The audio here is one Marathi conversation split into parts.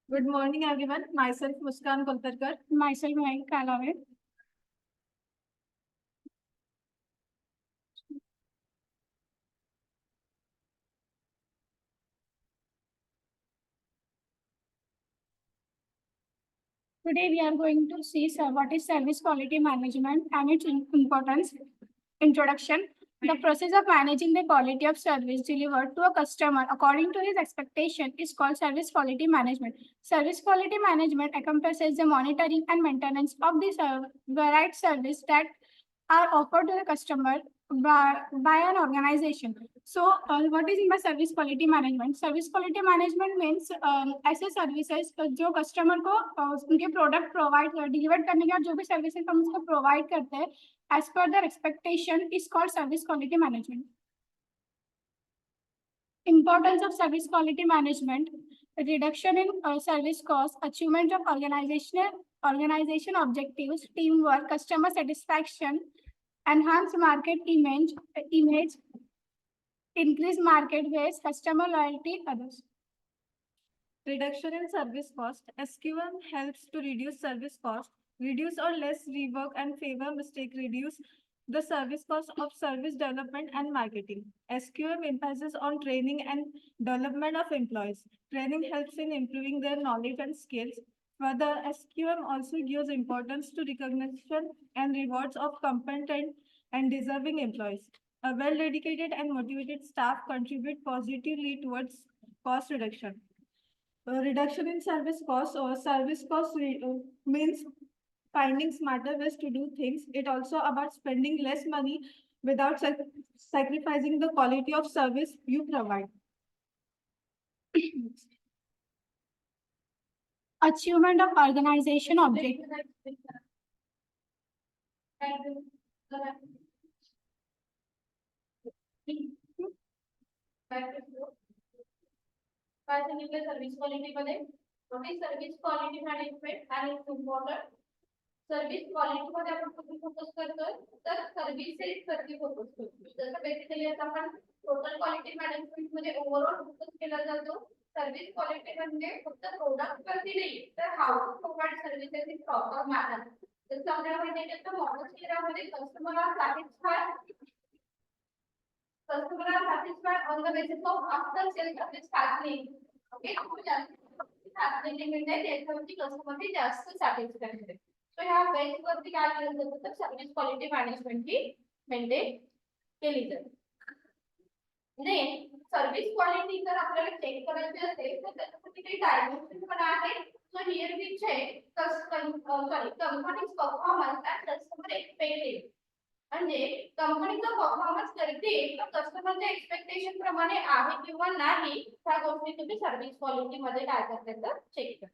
Good morning, everyone. Myself Muskan Kulkarkar. Myself, Mahek Kalave. Today, we are going to see what is service quality management and its importance. Introduction. The process of managing the quality of service delivered to a customer according to his expectation is called service quality management. Service quality management encompasses the monitoring and maintenance of the varied service that are offered to the customer by an organization. So, what is in the service quality management? Service quality management means ऐसे services जो customer को उनके product provide deliver करने के बाद जो भी services हम उसको provide करते हैं as per their expectation is called service quality management. Importance of service quality management: reduction in service costs, achievement of organization objectives, teamwork, customer satisfaction, enhance market image, increase market base, customer loyalty, others. Reduction in service cost. SQM helps to reduce service cost, reduce or less rework and favor mistake, reduce the service cost of service development and marketing. SQM emphasizes on training and development of employees. Training helps in improving their knowledge and skills. Further, SQM also gives importance to recognition and rewards of competent and deserving employees. A well-dedicated and motivated staff contribute positively towards cost reduction. Reduction in service costs or service costs means finding smarter ways to do things. It also about spending less money without sacrificing the quality of service you provide. Achievement of organization object. Service क्वालिटीमध्ये सर्व्हिस क्वालिटी मॅनेजमेंट आणि इम्पॉर्टंट सर्व्हिस क्वालिटीमध्ये आपण कुठे फोकस करतोय तर सर्व्हिसेस वरती फोकस करतोय. जसं बेसिकली आता आपण टोटल क्वालिटी मॅनेजमेंट मध्ये ओव्हरऑल फोकस केला जातो. सर्व्हिस क्वालिटी म्हणजे फक्त प्रोडक्ट वरती नाही तर how to provide services in proper manner. जसं आपल्याला माहिती आहे की मॉडर्न एरियामध्ये कस्टमरला satisfied on the basis of after sales service happening. Okay, happening म्हणजे त्याच्यावरती कस्टमरची जास्त सॅटिस्फॅक्शन आहे. सो ह्या बेस वरती काय केलं जातं तर सर्व्हिस क्वालिटी मॅनेजमेंट ही मेंटेन केली जाते. देन सर्व्हिस क्वालिटी जर आपल्याला चेक करायची असेल तर त्याच्यासाठी काही डायमेन्शन पण आहेत. So here we check companies performance and customer expected. म्हणजे कंपनीचा परफॉर्मन्स करते कस्टमरच्या एक्सपेक्टेशन प्रमाणे आहे किंवा नाही ह्या गोष्टी तुम्ही सर्व्हिस क्वालिटी मध्ये काय करता चेक करा.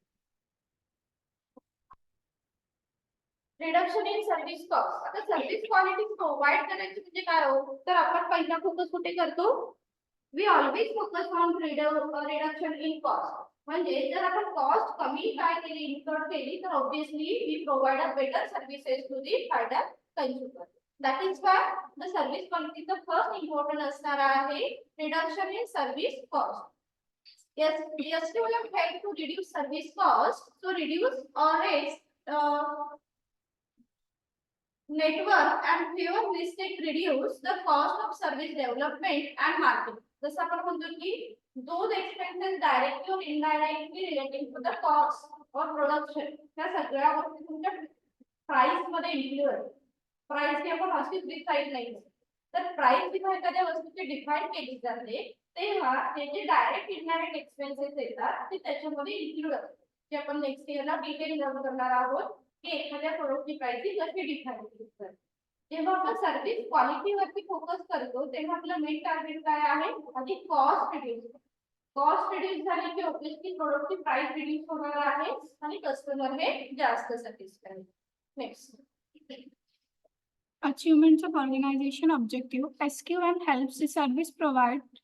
Reduction in service cost. आता सर्व्हिस क्वालिटी प्रोव्हाइड करायची म्हणजे काय हो तर आपण पहिला फोकस कुठे करतो we always focus on reduction in cost. म्हणजे जर आपण कॉस्ट कमी काय केली इन्क्लूड केली तर obviously we provide a better services to the final consumer. That is why the service quality the first important असणार आहे reduction in service cost. Yes, SQL help to reduce service cost. So reduce or else network and fewer mistake reduce the cost of service development and marketing. जसं आपण म्हणतो की those expenses directly or indirectly relating to the cost or production त्या सगळ्या गोष्टी तुमच्या प्राइस मध्ये इन्क्लूड. प्राइस की आपण अशीच डिसाइड नाही तर प्राइस जेव्हा एखाद्या वस्तूची डिफाईन केली जाते तेव्हा त्याचे डायरेक्ट इनडायरेक्ट एक्सपेन्सेस येतात ते त्याच्यामध्ये इन्क्लूड असतात. जे आपण नेक्स्ट इयरला डिटेल लर्न करणार आहोत की एखाद्या प्रोडक्टची प्राइस कशी डिफाईन केली जाते. जेव्हा आपण सर्व्हिस क्वालिटीवरती फोकस करतो तेव्हा आपलं मेन टार्गेट काय आहे आधी कॉस्ट रिड्यूस. कॉस्ट रिड्यूस झाली की ऑब्वियसली प्रोडक्टची प्राइस रिड्यूस होणार आहे आणि कस्टमर हे जास्त satisfied. Next Achievements of organization objective. SQM helps the service providers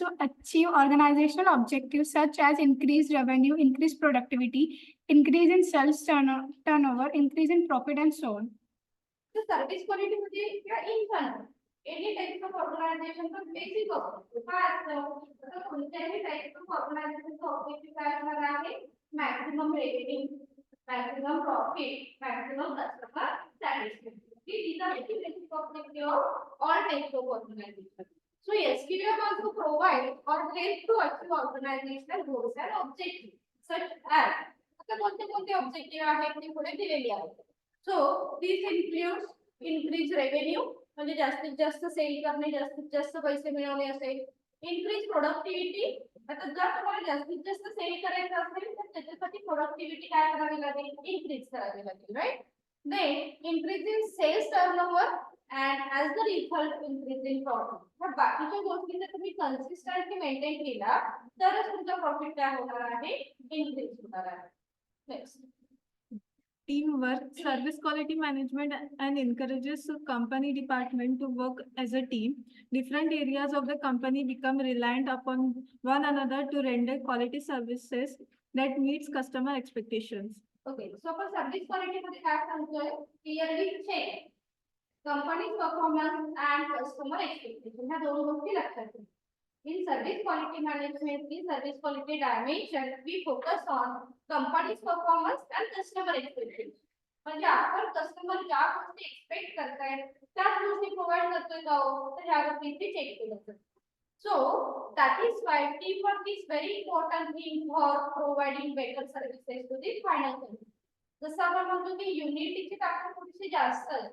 to achieve organizational objectives such as increased revenue, increased productivity, increase in sales turnover, increase in profit, and so on. The service quality मध्ये किंवा in general any type of organisation पण बेसिक असतो. काय असतं कोणत्याही टाईप ऑफ ऑर्गनायझेशनचा ऑब्जेक्टिव्ह काय असणार आहे? Maximum revenue, maximum profit, maximum customer satisfaction. These are the basic objectives of all types of organization. So SQM also provide or help to achieve organizational goals and objectives such as, आता कोणते ऑब्जेक्टिव्ह आहेत ते पुढे दिलेले आहेत. So this includes increase revenue, म्हणजे जास्तीत जास्त सेल करणे, जास्तीत जास्त पैसे मिळवणे असेल. इनक्रीज प्रोडक्टिव्हिटी, आता जर तुम्हाला जास्तीत जास्त सेल करायचं असेल तर त्याच्यासाठी प्रोडक्टिव्हिटी काय करावी लागेल? इनक्रीज करावी लागेल, right? Then increase in sales turnover and as the result increase in profit. ह्या बाकीच्या गोष्टी जर तुम्ही कन्सिस्टंटली मेंटेन केला तरच तुमचा प्रॉफिट काय होणार आहे? इनक्रीज होणार आहे. Next. Teamwork, service quality management and encourages company department to work as a team. Different areas of the company become reliant upon one another to render quality services that meets customer expectations. Okay, so आपण सर्व्हिस क्वालिटी मध्ये काय सांगतोय? Clearly check company performance and customer expectation, ह्या दोन गोष्टी लक्षात ठेवा. In service quality management, in service quality dimension, we focus on company's performance and customer expectations. म्हणजे आपण कस्टमर ज्या गोष्टी एक्सपेक्ट करतायत त्याच गोष्टी प्रोव्हाइड करतोय का हो, तर ह्या गोष्टी चेक केल्या जातात. So that is why teamwork is very important thing for providing better services to the final customer. जसं आपण म्हणतो की युनिटीची ताकद थोडीशी जास्त आहे.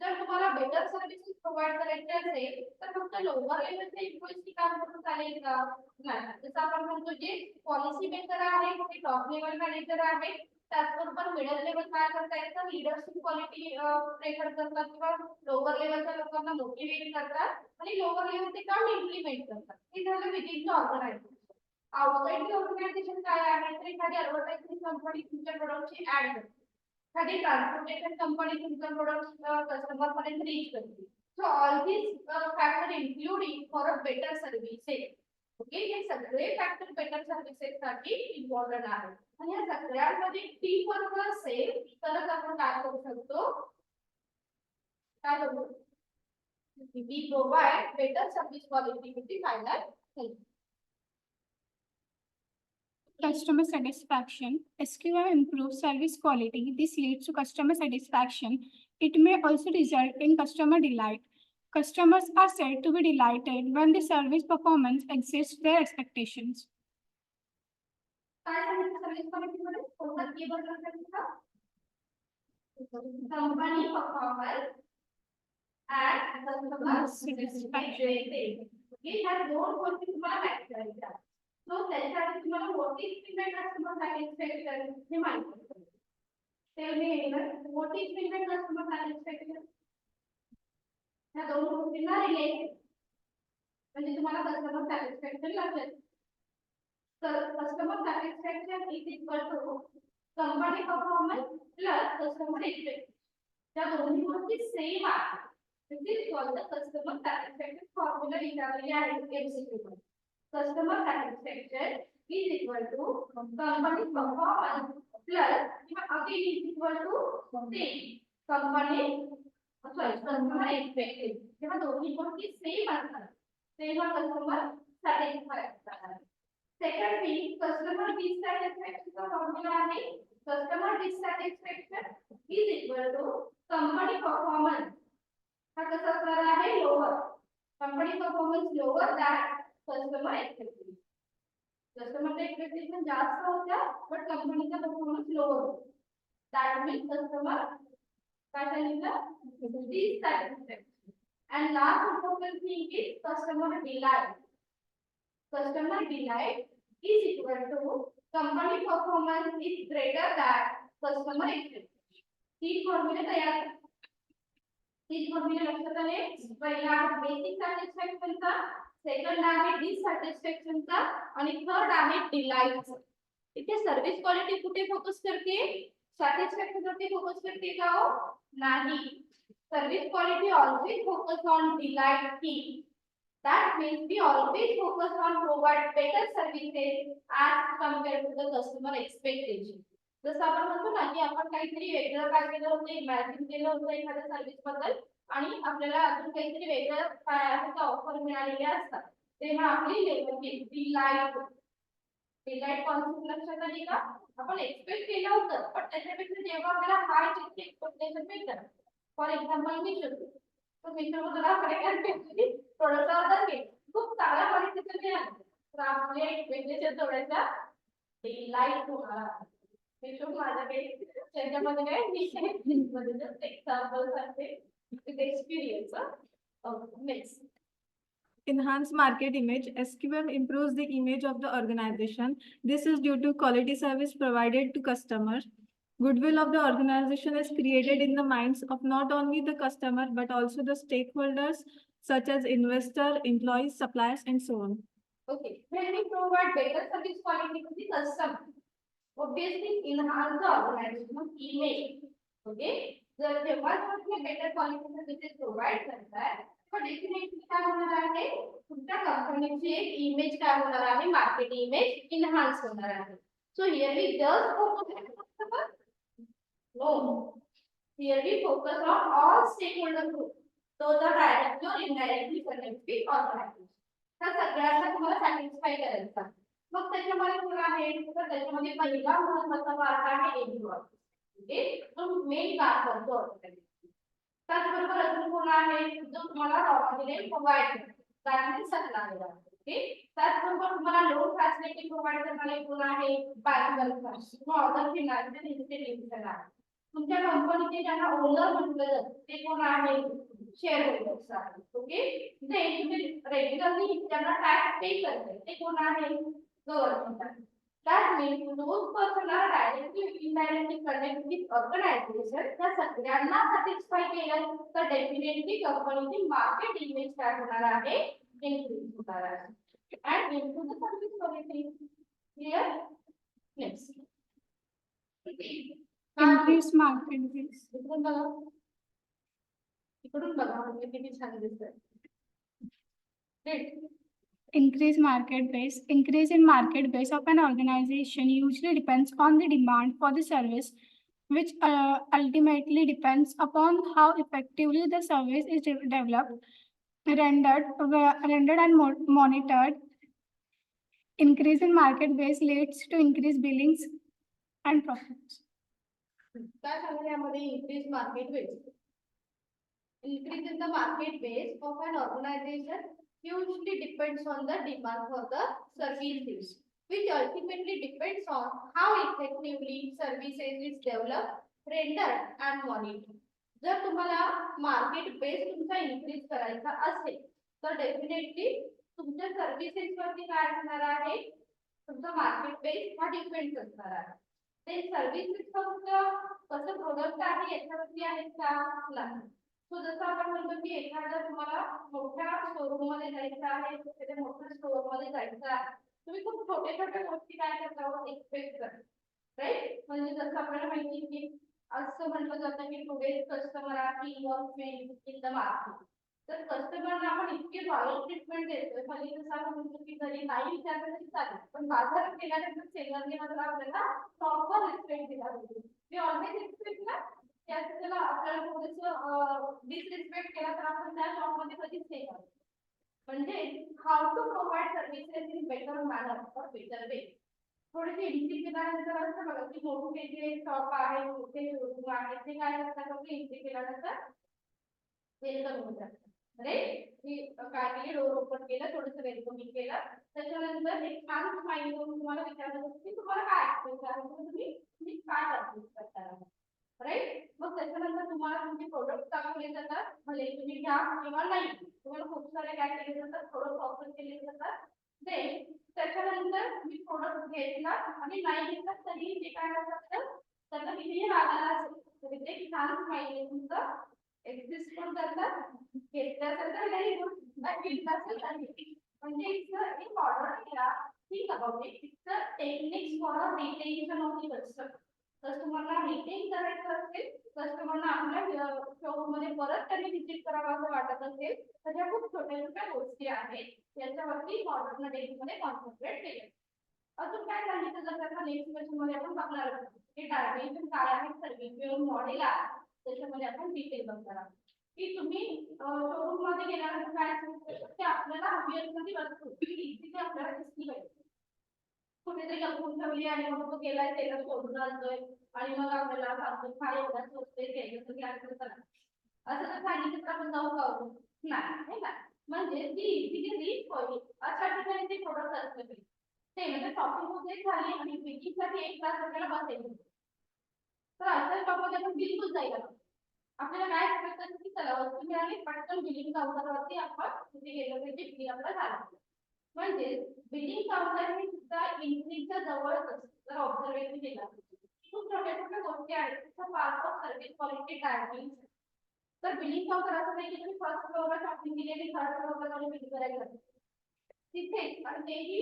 जर तुम्हाला बेटर सर्व्हिसेस प्रोव्हाइड करायचे असेल तर फक्त लोअर लेवलचे एम्प्लॉईजची काम करून चालेल का? नाही. जसं आपण म्हणतो जे पॉलिसी मेकर आहे ते टॉप लेवल मॅनेजर आहे, त्याचबरोबर मिडल लेवल काय करतायत तर लीडरशिप क्वालिटी प्रेफर करतात किंवा लोअर लेवलच्या लोकांना मोटिवेट करतात आणि लोअर लेवलचे काम इम्प्लिमेंट करतात. हे झालं within the organisation. Outside the organisation काय आहे तर एखादी ॲडव्हर्टायझिंग कंपनी तुमच्या प्रोडक्टची ऍड करते, एखादी ट्रान्सपोर्टेशन कंपनी तुमच्या प्रोडक्ट कस्टमर पर्यंत रीच करते. So all this factor including for a better services. Okay, हे सगळे फॅक्टर बेटर सर्व्हिसेस साठी इम्पॉर्टंट आहेत आणि या सगळ्यांमध्ये टीम वर्क असेल तरच आपण काय करू शकतो? काय करू? We provide better service quality with the final help. Customer satisfaction. SQM improves service quality. This leads to customer satisfaction. It may also result in customer delight. Customers are said to be delighted when the service performance exceeds their expectations. काय सांगितलं सर्व्हिस क्वालिटी मध्ये? कोणता कीवर्ड सांगितला? Company performance and customer satisfaction. Okay, ह्या दोन गोष्टी तुम्हाला मॅच करायच्या. सो त्याच्यासाठी तुम्हाला what is the customer satisfaction हे माहिती पाहिजे. Tell me what is the customer satisfaction? ह्या दोन गोष्टींना रिलेटेड म्हणजे तुम्हाला कस्टमर सॅटिस्फॅक्शन लागेल. तर customer satisfaction is equal to company performance plus customer expectation. त्या दोन्ही गोष्टी सेम आहेत. This is called the customer satisfaction formula विचारलेली आहे MCQ मध्ये. Customer satisfaction is equal to company performance plus किंवा again is equal to same company customer expectation. जेव्हा दोन्ही गोष्टी सेम असतात तेव्हा कस्टमर सॅटिस्फाय असतात. सेकंड थिंग, कस्टमर डिससॅटिस्फॅक्शन चा फॉर्म्युला आहे customer dissatisfaction is equal to company performance. हा कसा असणार आहे? Lower. Company performance lower than customer expectation. Customer expectation जास्त होत्या बट कंपनीचा परफॉर्मन्स लोअर होता. दॅट मीन्स कस्टमर काय सांगितलं? Dissatisfaction. And last important thing is customer delight. Customer delight is equal to company performance is greater than customer expectation. तीन फॉर्म्युले तयार. तीन फॉर्म्युले लक्षात आले? पहिला बेसिक सॅटिस्फॅक्शनचा, सेकंड आहे डिससॅटिस्फॅक्शनचा आणि थर्ड आहे डिलाइटचा. इथे सर्व्हिस क्वालिटी कुठे फोकस करते? सॅटिस्फॅक्शन वरती फोकस करते का हो? नाही. Service quality always focus on delighting. That means we always focus on provide better services as compared to the customer expectation. जसं आपण म्हणतो ना की आपण काहीतरी वेगळं काय केलं होतं, इमॅजिन केलं होतं एखाद्या सर्व्हिस बद्दल आणि आपल्याला अजून काहीतरी वेगळं काय आहे का ऑफर मिळालेले असतात. तेव्हा आपली लेवल डिलाइट डिलाइट कॉन्सेप्ट लक्षात आली का? आपण एक्सपेक्ट केलं होतं पण त्याच्यापेक्षा जेव्हा आपल्याला हाय जितके एक्सपेक्टेशन मिळतात. फॉर एक्झाम्पल मी शोधतो तर मी तुला करते थोडंसं ऑर्डर केली खूप चांगल्या क्वालिटीचं केलं तर आपले एक्सपेक्टेशन थोड्याशा डिलाइट होणार. मी शोध माझ्याकडे त्याच्यामध्ये काय मध्ये जस्ट एक्झाम्पल सांगते with experience. Next Enhance market image. SQM improves the image of the organization. This is due to quality service provided to customers. Goodwill of the organization is created in the minds of not only the customer but also the stakeholders such as investor, employees, suppliers, and so on. Okay, when we provide better service quality to the customer, obviously enhance the organizational image. Okay, जर जेव्हा तुम्ही better quality services provide करताय तर definitely काय होणार आहे तुमच्या कंपनीची एक इमेज काय होणार आहे मार्केट इमेज इन्हान्स होणार आहे. So here we just focus on customer. No, here we focus on all stakeholder group. Those are directly or indirectly connected with organization. त्या सगळ्यांना तुम्हाला सॅटिस्फाय करायचं आहे. मग त्याच्यामध्ये कोण आहे तर त्याच्यामध्ये पहिला महत्त्वाचा भाग आहे एबीवर्क. ओके, जो मेन काम करतो. त्याचबरोबर अजून कोण आहे जो तुम्हाला रॉ मटेरियल प्रोव्हाइड करतो त्यामध्ये सप्लायर. ओके, त्याचबरोबर तुम्हाला लोन फॅसिलिटी प्रोव्हाइड करणारे कोण आहे बँकर किंवा अदर फिनान्शियल इन्स्टिट्यूशन आहे. तुमच्या कंपनीचे ज्यांना ओनर म्हटलं जातं ते कोण आहे शेअर होल्डर्स आहे. ओके, जे तुम्ही रेग्युलरली ज्यांना टॅक्स पे करते ते कोण आहे गव्हर्नमेंट आहे. That means those person are directly or indirectly connected with organization. त्या सगळ्यांना सॅटिस्फाय केलं तर डेफिनेटली कंपनीची मार्केट इमेज काय होणार आहे इन्क्रीज होणार आहे. And improve the service quality. Clear? Next. Increase market base. इकडून बघा इकडून बघा म्हणजे किती छान दिसतंय. Increase market base. Increase in market base of an organization usually depends on the demand for the service, which ultimately depends upon how effectively the service is developed, rendered and monitored. Increase in market base leads to increased billings and profits. काय सांगणार यामध्ये increase market base. Increase in the market base of an organization usually depends on the demand for the services, which ultimately depends on how effectively services is developed, rendered and monitored. जर तुम्हाला मार्केट बेस तुमचा इन्क्रीज करायचा असेल तर डेफिनेटली तुमच्या सर्व्हिसेस वरती काय असणार आहे तुमचा मार्केट बेस हा डिपेंड असणार आहे. ते सर्व्हिसेस फक्त कसं प्रोडक्ट आहे याच्यावरती आहेत का नाही. सो जसं आपण म्हणतो की एखादा तुम्हाला मोठ्या शोरूम मध्ये जायचं आहे तिथे मोठ्या स्टोअर मध्ये जायचं आहे तुम्ही खूप छोट्या छोट्या गोष्टी काय करता एक्सपेक्ट करता राईट. म्हणजे जसं आपल्याला माहिती की असं म्हटलं जातं की today customer are king of men in the market. तर कस्टमरला आपण इतकी रॉयल ट्रीटमेंट देतोय म्हणजे जसं आपण म्हणतो की घरी नाही विचारलं तरी चालेल पण बाजारात गेल्यानंतर सेलरने मात्र आपल्याला प्रॉपर रिस्पेक्ट दिला पाहिजे. वी ऑलवेज एक्सपेक्ट ना त्याला आपल्याला थोडंसं डिसरिस्पेक्ट केला तर आपण त्या शॉपमध्ये कधीच नाही करत. म्हणजे how to provide services in better manner for better way. थोडीशी एंट्री केल्यानंतर असं बघा की मोठे जे शॉप आहे मोठे शोरूम आहे ते काय करतात की एंट्री केल्यानंतर वेलकम होतात राईट. की काय केली डोर ओपन केलं थोडंसं वेलकमिंग केलं त्याच्यानंतर एक छान स्माइल करून तुम्हाला विचारलं की तुम्हाला काय एक्सपेक्ट आहे तुम्ही काय करता राईट. मग त्याच्यानंतर तुम्हाला तुमचे प्रोडक्ट दाखवले जातात भले तुम्ही घ्या किंवा नाही तुम्हाला खूप सारे काय केले जातात प्रोडक्ट ऑफर केले जातात. त्याच्यानंतर तुम्ही प्रोडक्ट घेतला आणि नाही घेतला तरी ते काय करतात त्यांना कितीही रागाला असेल तरी ते छान स्माइल तुमचं एक्झिस्ट पण करतात घेतल्यानंतर नाही म्हणजे एक ऑर्डर केला ठीक आहे it's a techniques for retention of the customer. कस्टमरला रिटेन करायचं असेल कस्टमरला आपल्या शोरूम मध्ये परत त्यांनी व्हिजिट करावं असं वाटत असेल तर त्या खूप छोट्या छोट्या गोष्टी आहेत याच्यावरती मॉडर्न डेटमध्ये कॉन्सन्ट्रेट केले. अजून काय सांगितलं जसं नेक्स्ट क्वेश्चन मध्ये आपण बघणार आहोत की डायमेन्शन काय आहे सर्व्हिस मॉडेल आहे त्याच्यामध्ये आपण डिटेल बघणार आहोत. की तुम्ही शोरूम मध्ये गेल्यानंतर काय असतं ते आपल्याला हवी असणारी वस्तू तिथे आपल्याला दिसली पाहिजे. कुठेतरी लपून ठेवली आणि मग तो गेलाय त्याला शोधून आणतोय आणि मग आपल्याला सांगतो काय एवढा शोधतोय त्याचं तरी असं करा. असं जर सांगितलं तर आपण जाऊ का नाही हे ना. म्हणजे ती इझिली रीच होईल अशा ठिकाणी ते प्रोडक्ट असलं पाहिजे. ते म्हणजे शॉपिंग वगैरे झाली आणि विकिंगसाठी 1 तास आपल्याला बसायचं. तर अशा शॉपमध्ये आपण बिलकुल जायला नको. आपल्याला काय करायचं की चला वस्तू मिळाली पटकन बिलिंग काउंटरवरती आपण तिथे गेलो पाहिजे बिल आपलं झालं. म्हणजे बिलिंग काउंटर हे सुद्धा एंट्रीच्या जवळच असतं. जर ऑब्झर्वेशन केला खूप छोट्या छोट्या गोष्टी आहेत त्याचा part of service quality timing. तर बिलिंग काउंटर असं नाही की तुम्ही फर्स्ट फ्लोअरला शॉपिंग केलेली थर्ड फ्लोअरला जाऊन बिल करायला तिथे आणि तेही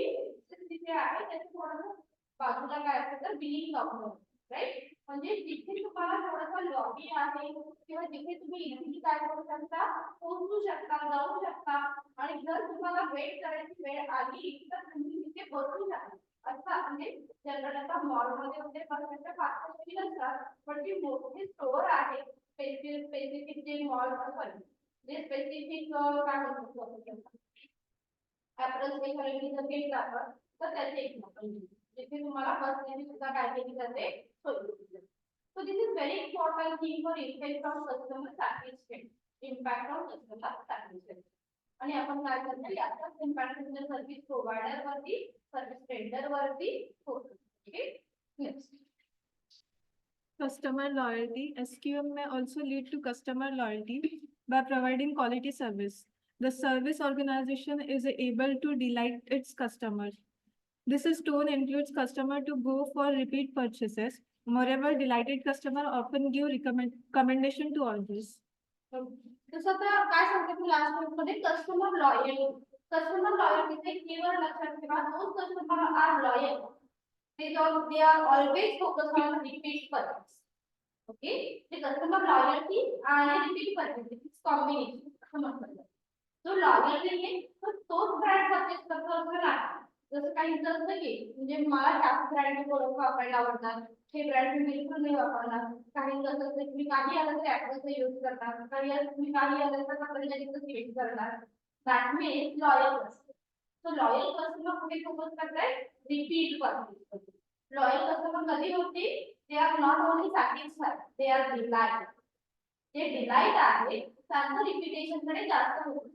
तिथे आहे त्याच्या थोडं बाजूला काय असतं तर बिलिंग काउंटर राईट. म्हणजे जिथे तुम्हाला थोडासा लॉबी आहे किंवा जिथे तुम्ही इझिली काय करू शकता पोहोचू शकता जाऊ शकता आणि जर तुम्हाला वेट करायची वेळ आली तर तुम्ही तिथे बसू शकता. अच्छा म्हणजे जनरल आता मॉलमध्ये वगैरे बसण्याच्या फार गोष्टी नसतात पण ती मोठी स्टोअर आहे स्पेसिफिक जे मॉल सॉरी जे स्पेसिफिक काय म्हणतो ऍपल खरेदी जर केली आपण तर त्याचे एक्झाम्पल जिथे तुम्हाला बसण्याची सुद्धा काय केली जाते सोय. So this is very important thing for impact on customer satisfaction. Impact on customer satisfaction. आणि आपण काय करणार याचाच इम्पॅक्ट म्हणजे सर्व्हिस प्रोव्हायडर वरती सर्व्हिस टेंडर वरती होतो. Okay next. Customer loyalty. SQM may also lead to customer loyalty by providing quality service. The service organization is able to delight its customers. This is tone includes customer to go for repeat purchases. Moreover, delighted customer often give recommendation to others. तसं आता काय सांगते तू लास्ट मिनिट मध्ये कस्टमर लॉयल. कस्टमर लॉयल्टीचे कीवर्ड लक्षात ठेवा. दोन customer are loyal. They are always focused on repeat purchase. Okay ते कस्टमर लॉयल्टी आणि रिपीट पद्धती कॉम्बिनेशन असं म्हणतात. जो लॉयल नाहीये तो तोच ब्रँड परचेस करतो असं नाही. जसं काही असतं की म्हणजे मला जास्त ब्रँडचे प्रोडक्ट वापरायला आवडतात हे ब्रँड मी बिलकुल नाही वापरणार. काही कसं असतं की मी काही आलं तर ऍपलचं यूज करणार काही मी काही आलं तर पतंजलीचं यूज करणार. दॅट मीन्स लॉयल असतं. सो लॉयल कस्टमर कुठे फोकस करताय रिपीट परचेस. लॉयल कस्टमर कधी होती they are not only satisfied they are delighted. जे डिलाइट आहे त्यांचं रिपिटेशन कडे जास्त होतं.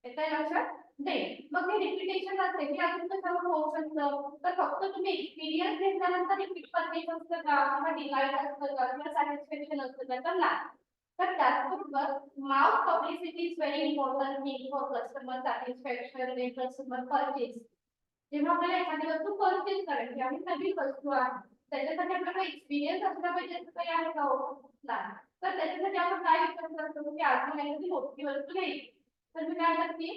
येतंय लक्षात दे. मग हे रिपिटेशन असेल की अजून कशावर होऊ शकतं तर फक्त तुम्ही एक्सपिरियन्स घेतल्यानंतर रिपीट परचेस असतं का किंवा डिलाइट असतं का किंवा सॅटिस्फॅक्शन असतं का तर नाही. तर त्याचबरोबर mouth publicity is very important thing for customer satisfaction आणि कस्टमर परचेस. जेव्हा आपल्याला एखादी वस्तू परचेस करायची आणि नवीन वस्तू आहे त्याच्यासाठी आपल्याला एक्सपिरियन्स असला पाहिजे असं काही आहे का हो नाही. तर त्याच्यासाठी आपण काय विचार करतो की अजून एखादी मोठी वस्तू घ्यायची तर मी काय करते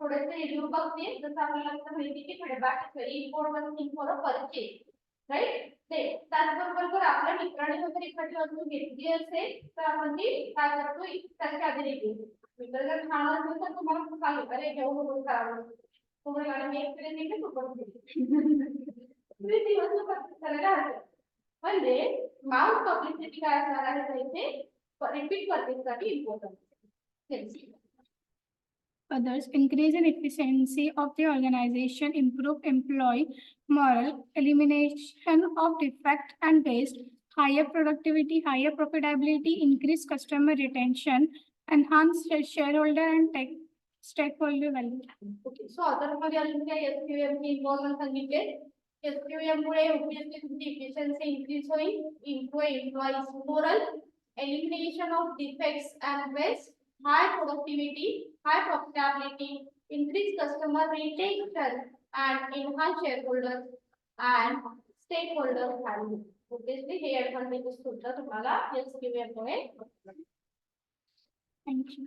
थोडेसे रिव्ह्यू बघते. जसं आपल्याला माहिती की feedback is very important thing for a purchase right. ते त्याचबरोबर जर आपल्या मित्राने वगैरे एखादी वस्तू घेतली असेल तर आपण ती काय करतो त्याच्या आधी रिव्ह्यू मित्र जर छान असेल तर तुम्हाला खूप सांगेल अरे घेऊ नको करावं तुम्ही मी एक्सपिरियन्स घेतली खूप ती वस्तू करायला हरकत. म्हणजे माउथ पब्लिसिटी काय असणार आहे तर इथे रिपीट परचेससाठी important. Others increase in efficiency of the organization, improve employee morale, elimination of defect and waste, higher productivity, higher profitability, increase customer retention, enhance shareholder and stakeholder value. Okay so other मध्ये अजून काय एसक्यूएम ची इम्पॉर्टन्स सांगितले. एसक्यूएम मुळे ऑब्वियसली तुमची इफिशियन्सी इन्क्रीज होईल. Improve employees morale, elimination of defects and waste, high productivity, high profitability, increase customer retention and enhance shareholders and stakeholder value. Obviously हे ऍडव्हान्टेजेस सुद्धा तुम्हाला एसक्यूएम मुळे. Thank you.